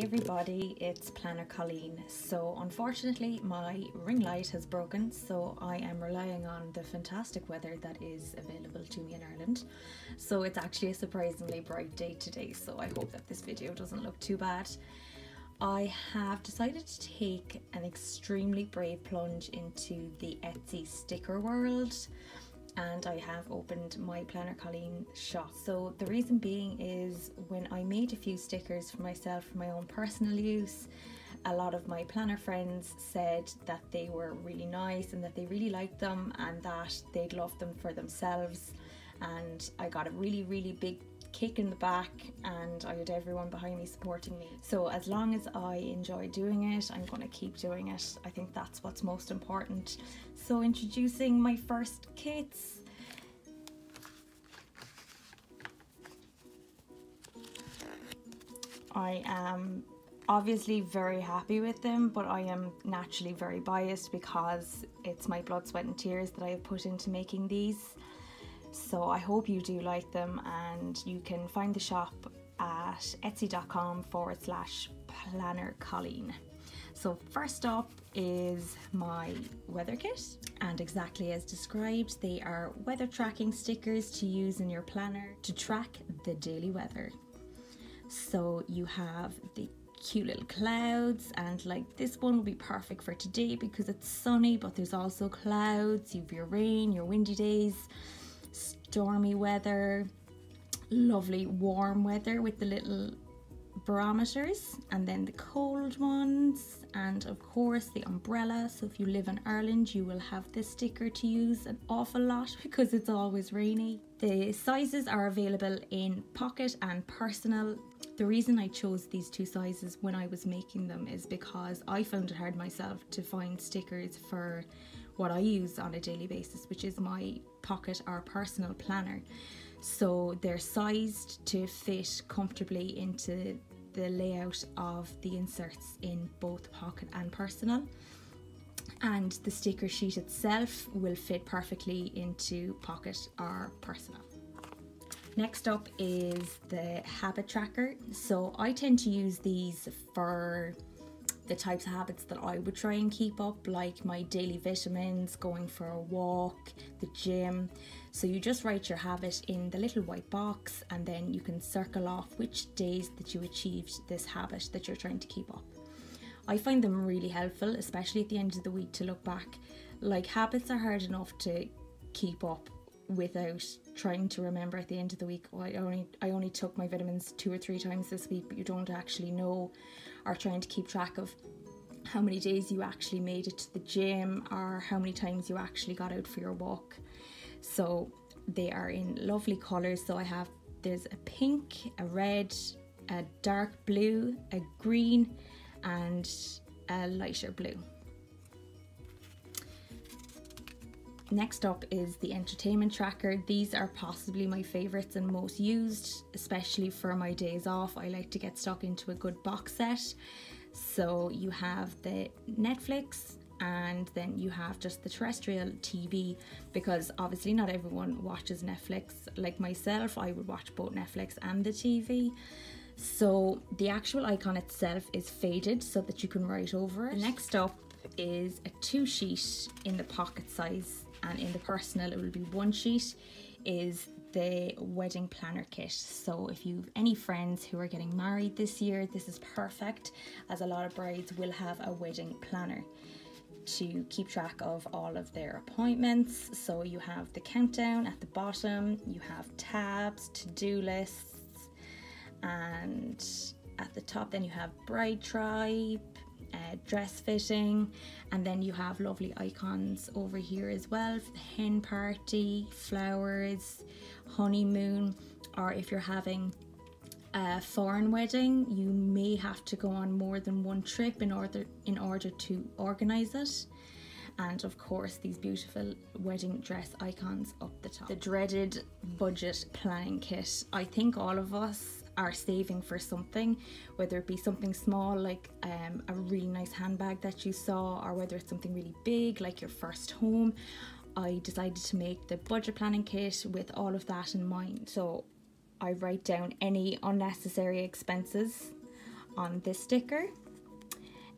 everybody, it's Plannercailin. So unfortunately my ring light has broken, so I am relying on the fantastic weather that is available to me in Ireland. So it's actually a surprisingly bright day today, so I hope that this video doesn't look too bad. I have decided to take an extremely brave plunge into the Etsy sticker world, and I have opened my Plannercailin shop. So the reason being is when I made a few stickers for myself for my own personal use, a lot of my planner friends said that they were really nice and that they really liked them and that they'd love them for themselves, and I got a really big kick in the back, and I had everyone behind me supporting me. So as long as I enjoy doing it, I'm going to keep doing it. I think that's what's most important. So introducing my first kits. I am obviously very happy with them, but I am naturally very biased because it's my blood, sweat and tears that I have put into making these. So I hope you do like them, and you can find the shop at etsy.com/Plannercailin. So first up is my weather kit, and exactly as described, they are weather tracking stickers to use in your planner to track the daily weather. So you have the cute little clouds, and like this one will be perfect for today because it's sunny, but there's also clouds. You have your rain, your windy days, stormy weather, lovely warm weather with the little barometers, and then the cold ones, and of course the umbrella. So if you live in Ireland, you will have this sticker to use an awful lot because it's always rainy. The sizes are available in pocket and personal. The reason I chose these two sizes when I was making them is because I found it hard myself to find stickers for what I use on a daily basis, which is my pocket or personal planner. So they're sized to fit comfortably into the layout of the inserts in both pocket and personal, and the sticker sheet itself will fit perfectly into pocket or personal. Next up is the habit tracker. So I tend to use these for the types of habits that I would try and keep up, like my daily vitamins, going for a walk, the gym. So you just write your habit in the little white box, and then you can circle off which days that you achieved this habit that you're trying to keep up. I find them really helpful, especially at the end of the week, to look back. Like, habits are hard enough to keep up without trying to remember at the end of the week. I only took my vitamins 2 or 3 times this week, but you don't actually know, or trying to keep track of how many days you actually made it to the gym or how many times you actually got out for your walk. So they are in lovely colours. So there's a pink, a red, a dark blue, a green and a lighter blue. Next up is the entertainment tracker. These are possibly my favourites and most used, especially for my days off. I like to get stuck into a good box set. So you have the Netflix, and then you have just the terrestrial TV, because obviously not everyone watches Netflix. Like myself, I would watch both Netflix and the TV. So the actual icon itself is faded so that you can write over it. Next up is a 2 sheet in the pocket size, and in the personal it will be 1 sheet, is the wedding planner kit. So if you've any friends who are getting married this year, this is perfect, as a lot of brides will have a wedding planner to keep track of all of their appointments. So you have the countdown at the bottom, you have tabs, to-do lists, and at the top then you have bride tribe, dress fitting, and then you have lovely icons over here as well for the hen party, flowers, honeymoon, or if you're having a foreign wedding, you may have to go on more than one trip in order to organize it. And of course these beautiful wedding dress icons up the top. The dreaded budget planning kit. I think all of us are saving for something, whether it be something small like a really nice handbag that you saw, or whether it's something really big like your first home. I decided to make the budget planning kit with all of that in mind. So I write down any unnecessary expenses. on this sticker.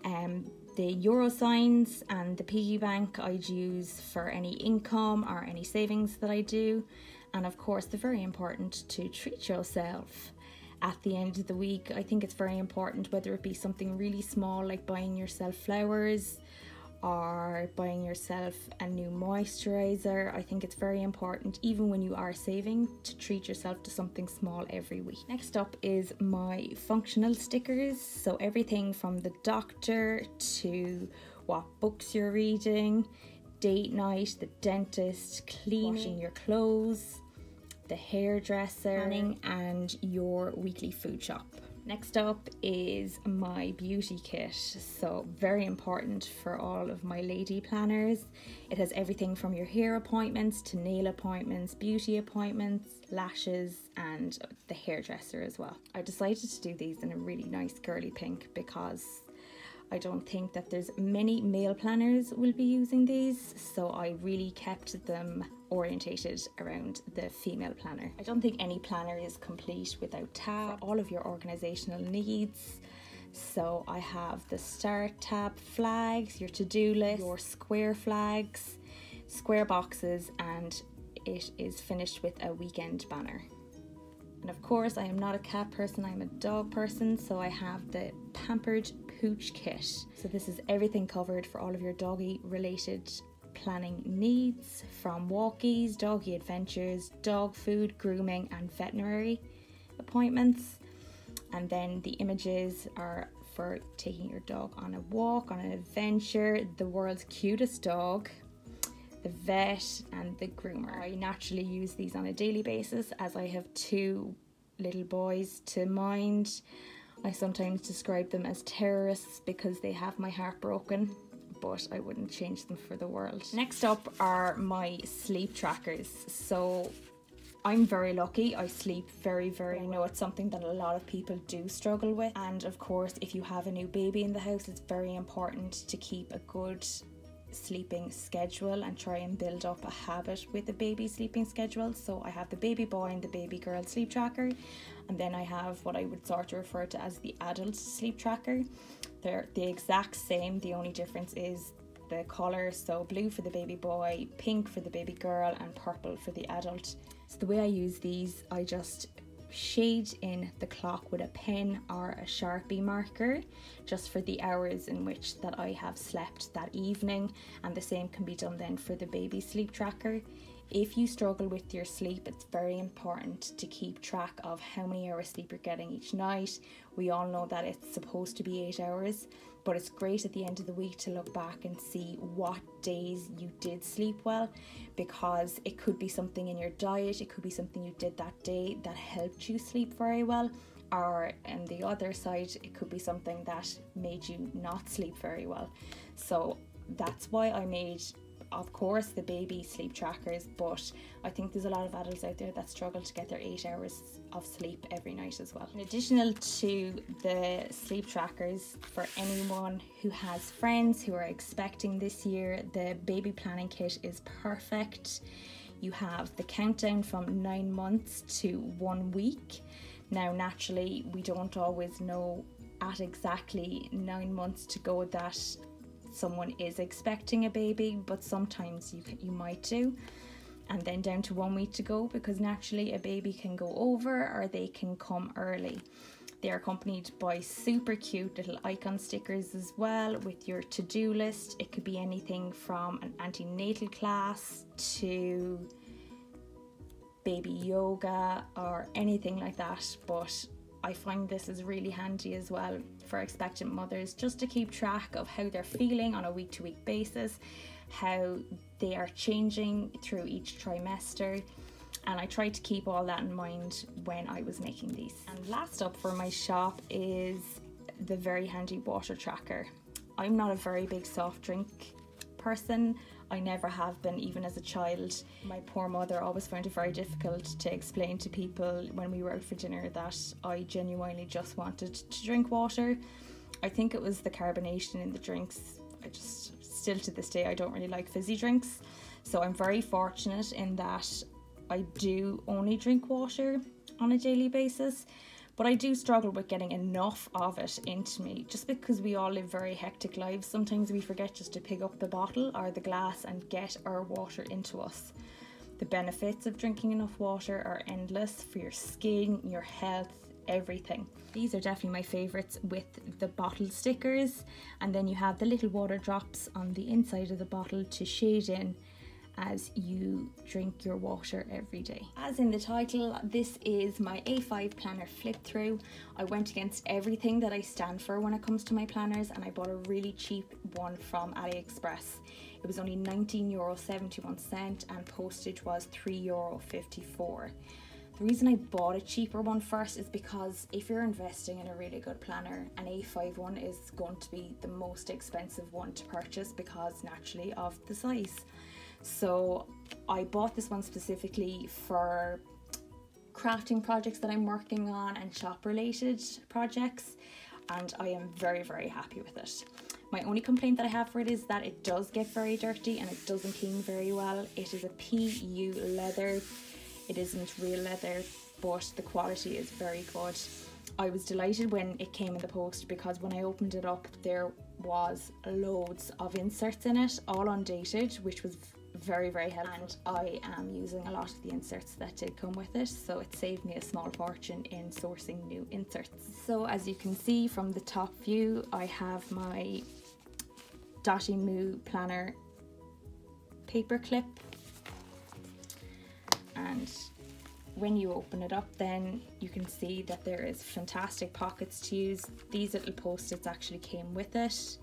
The euro signs and the piggy bank I'd use for any income or any savings that I do. And of course, they're very important to treat yourself at the end of the week. I think it's very important, whether it be something really small like buying yourself flowers or buying yourself a new moisturizer. I think it's very important, even when you are saving, to treat yourself to something small every week. Next up is my functional stickers. So everything from the doctor to what books you're reading, date night, the dentist, cleaning, washing your clothes, the hairdresser, planning, and your weekly food shop. Next up is my beauty kit. So very important for all of my lady planners. It has everything from your hair appointments to nail appointments, beauty appointments, lashes, and the hairdresser as well. I decided to do these in a really nice girly pink because I don't think that there's many male planners will be using these, so I really kept them orientated around the female planner. I don't think any planner is complete without tabs for all of your organizational needs. So I have the start tab flags, your to-do list, your square flags, square boxes, and it is finished with a weekend banner. And of course, I am not a cat person, I'm a dog person, so I have the pampered pooch kit. So this is everything covered for all of your doggy related planning needs, from walkies, doggy adventures, dog food, grooming, and veterinary appointments. And then the images are for taking your dog on a walk, on an adventure, the world's cutest dog, the vet, and the groomer. I naturally use these on a daily basis as I have two little boys to mind. I sometimes describe them as terrorists because they have my heart broken, but I wouldn't change them for the world. Next up are my sleep trackers. So I'm very lucky. I sleep very well. I know it's something that a lot of people do struggle with. And of course, if you have a new baby in the house, it's very important to keep a good sleeping schedule and try and build up a habit with the baby sleeping schedule. So I have the baby boy and the baby girl sleep tracker, and then I have what I would sort of refer to as the adult sleep tracker. They're the exact same, the only difference is the colour. So blue for the baby boy, pink for the baby girl, and purple for the adult. So the way I use these, I just shade in the clock with a pen or a Sharpie marker just for the hours in which that I have slept that evening, and the same can be done then for the baby sleep tracker. If you struggle with your sleep, it's very important to keep track of how many hours sleep you're getting each night. We all know that it's supposed to be 8 hours, but it's great at the end of the week to look back and see what days you did sleep well, because it could be something in your diet, it could be something you did that day that helped you sleep very well, or on the other side, it could be something that made you not sleep very well. So that's why I made, of course, the baby sleep trackers, but I think there's a lot of adults out there that struggle to get their 8 hours of sleep every night as well. In addition to the sleep trackers, for anyone who has friends who are expecting this year, the baby planning kit is perfect. You have the countdown from 9 months to 1 week. Now, naturally, we don't always know at exactly 9 months to go that someone is expecting a baby, but sometimes you might do. And then down to 1 week to go, because naturally a baby can go over or they can come early. They are accompanied by super cute little icon stickers as well with your to-do list. It could be anything from an antenatal class to baby yoga or anything like that, but I find this is really handy as well for expectant mothers, just to keep track of how they're feeling on a week-to-week basis, how they are changing through each trimester, and I tried to keep all that in mind when I was making these. And last up for my shop is the very handy water tracker. I'm not a very big soft drink person. I never have been, even as a child. My poor mother always found it very difficult to explain to people when we were out for dinner that I genuinely just wanted to drink water. I think it was the carbonation in the drinks. Still to this day, I don't really like fizzy drinks. So I'm very fortunate in that I do only drink water on a daily basis. but I do struggle with getting enough of it into me, just because we all live very hectic lives. Sometimes we forget just to pick up the bottle or the glass and get our water into us. The benefits of drinking enough water are endless for your skin, your health, everything. These are definitely my favorites with the bottle stickers, and then you have the little water drops on the inside of the bottle to shade in as you drink your water every day. As in the title, this is my A5 planner flip through. I went against everything that I stand for when it comes to my planners, and I bought a really cheap one from AliExpress. It was only €19.71 and postage was €3.54. The reason I bought a cheaper one first is because if you're investing in a really good planner, an A5 one is going to be the most expensive one to purchase because naturally of the size. So I bought this one specifically for crafting projects that I'm working on and shop related projects, and I am very, very happy with it. My only complaint that I have for it is that it does get very dirty and it doesn't clean very well. It is a PU leather. It isn't real leather, but the quality is very good. I was delighted when it came in the post because when I opened it up, there was loads of inserts in it, all undated, which was very, very helpful. And I am using a lot of the inserts that did come with it, so it saved me a small fortune in sourcing new inserts. So as you can see from the top view, I have my Dotty Moo planner paper clip, and when you open it up then you can see that there is fantastic pockets to use. These little post-its actually came with it.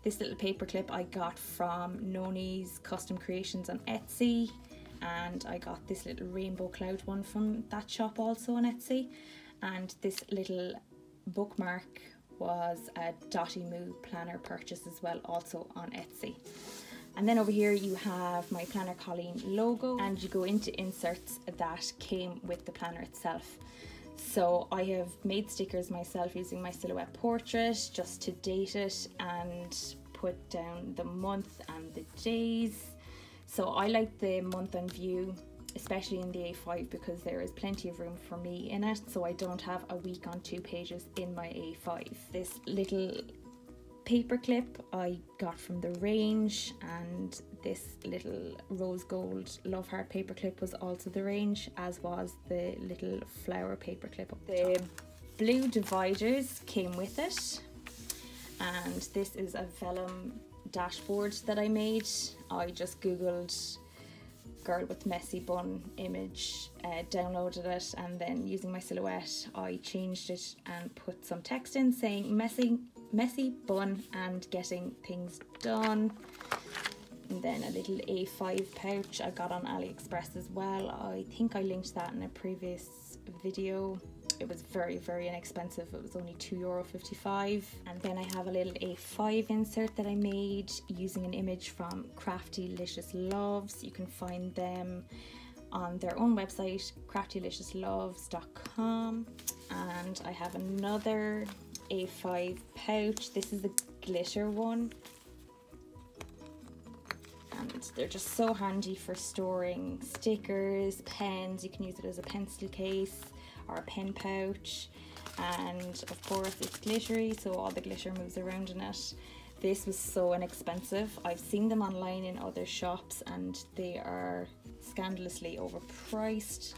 This little paper clip I got from Noni's Custom Creations on Etsy, and I got this little rainbow cloud one from that shop also on Etsy, and this little bookmark was a Dotty Moo planner purchase as well, also on Etsy. And then over here you have my Plannercailin logo, and you go into inserts that came with the planner itself. So I have made stickers myself using my silhouette portrait just to date it and put down the month and the days. So I like the month on view, especially in the A5, because there is plenty of room for me in it, so I don't have a week on 2 pages in my A5. This little paper clip I got from the range, and this little rose gold love heart paper clip was also the range, as was the little flower paper clip up the top. Blue dividers came with it, and this is a vellum dashboard that I made. I just googled girl with messy bun image, downloaded it, and then using my silhouette I changed it and put some text in saying messy bun and getting things done. And then a little A5 pouch I got on AliExpress as well. I think I linked that in a previous video. It was very, very inexpensive. It was only €2.55. And then I have a little A5 insert that I made using an image from Craftylicious Loves. You can find them on their own website, craftyliciouslloves.com. And I have another A5 pouch. This is a glitter one, and they're just so handy for storing stickers, pens. You can use it as a pencil case or a pen pouch, and of course it's glittery, so all the glitter moves around in it. This was so inexpensive. I've seen them online in other shops and they are scandalously overpriced.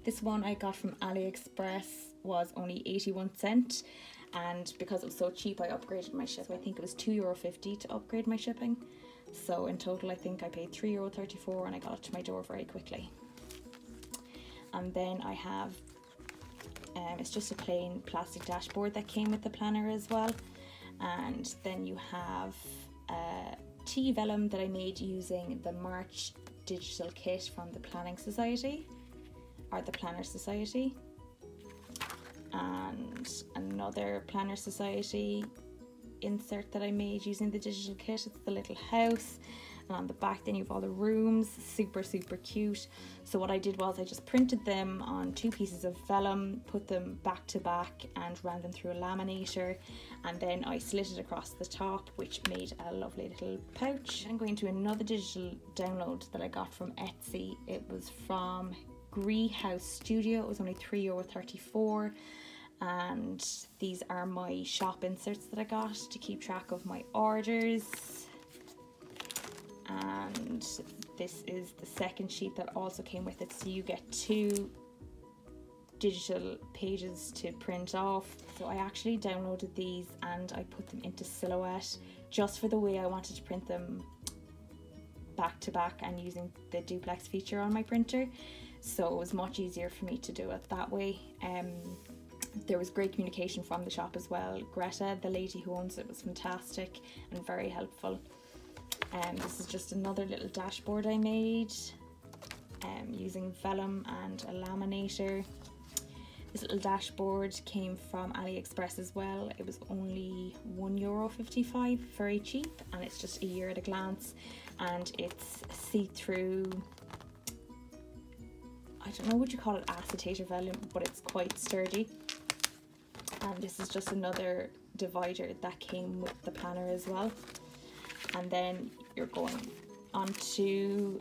This one I got from AliExpress was only 81 cents, and because it was so cheap I upgraded my shipping. I think it was €2.50 to upgrade my shipping, so in total I think I paid €3.34 and I got it to my door very quickly. And then I have it's just a plain plastic dashboard that came with the planner as well, and then you have a tea vellum that I made using the March digital kit from the Planning Society, or the Planner Society, and another Planner Society insert that I made using the digital kit. It's the little house, and on the back then you have all the rooms. Super cute. So what I did was I just printed them on 2 pieces of vellum, put them back to back and ran them through a laminator, and then I slit it across the top, which made a lovely little pouch. I'm going to another digital download that I got from Etsy. It was from Gree House Studio. It was only €3.34, And these are my shop inserts that I got to keep track of my orders. And this is the second sheet that also came with it, so you get 2 digital pages to print off. So I actually downloaded these and I put them into Silhouette just for the way I wanted to print them back to back and using the duplex feature on my printer, so it was much easier for me to do it that way. There was great communication from the shop as well. Greta, the lady who owns it, was fantastic and very helpful. This is just another little dashboard I made using vellum and a laminator. This little dashboard came from AliExpress as well. It was only €1.55, very cheap, and it's just a year at a glance, and it's see-through, I don't know what you call it, acetate or vellum, but it's quite sturdy. And this is just another divider that came with the planner as well. And then you're going onto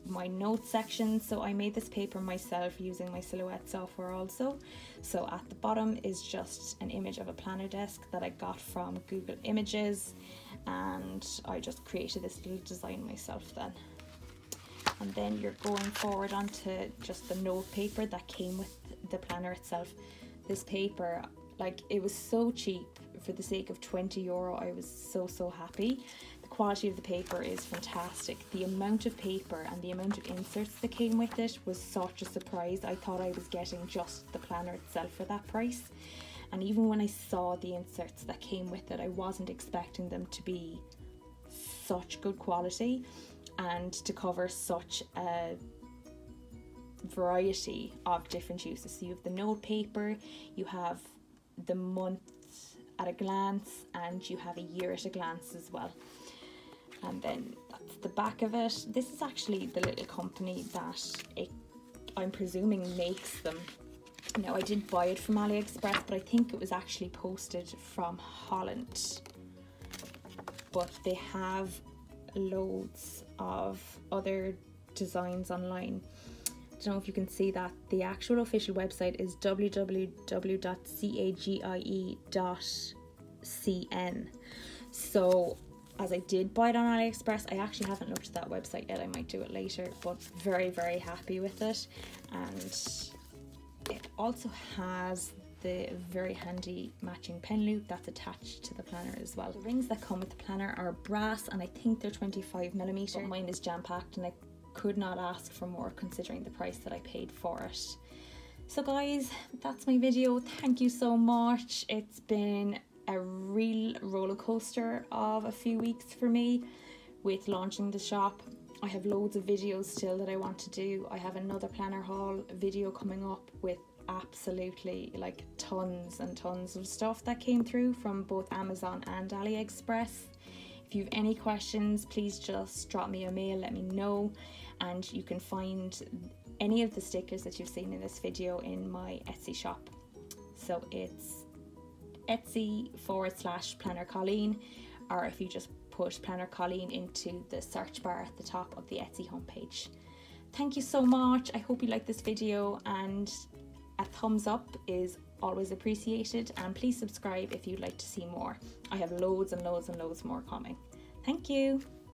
my notes section. So I made this paper myself using my Silhouette software also. So at the bottom is just an image of a planner desk that I got from Google Images, and I just created this little design myself then. And then you're going forward onto just the note paper that came with the planner itself. This paper, like, it was so cheap. For the sake of €20, I was so happy. The quality of the paper is fantastic. The amount of paper and the amount of inserts that came with it was such a surprise. I thought I was getting just the planner itself for that price. And even when I saw the inserts that came with it, I wasn't expecting them to be such good quality and to cover such a variety of different uses. So you have the note paper, you have the month at a glance, and you have a year at a glance as well. And then that's the back of it. This is actually the little company that I'm presuming makes them. Now, I did buy it from AliExpress, but I think it was actually posted from Holland. But they have loads of other designs online. I don't know if you can see that. The actual official website is www.cagie.cn. So as I did buy it on AliExpress, I actually haven't looked at that website yet. I might do it later, but very happy with it. And it also has the very handy matching pen loop that's attached to the planner as well. The rings that come with the planner are brass, and I think they're 25mm, but mine is jam-packed and I could not ask for more considering the price that I paid for it. So guys, that's my video. Thank you so much. It's been a real roller coaster of a few weeks for me with launching the shop. I have loads of videos still that I want to do. I have another planner haul video coming up with absolutely like tons and tons of stuff that came through from both Amazon and AliExpress. If you have any questions, please just drop me a mail, let me know, and you can find any of the stickers that you've seen in this video in my Etsy shop. So it's Etsy/Plannercailin, or if you just put Plannercailin into the search bar at the top of the Etsy homepage. Thank you so much. I hope you like this video, and a thumbs up is always appreciated, and please subscribe if you'd like to see more. I have loads and loads and loads more coming. Thank you.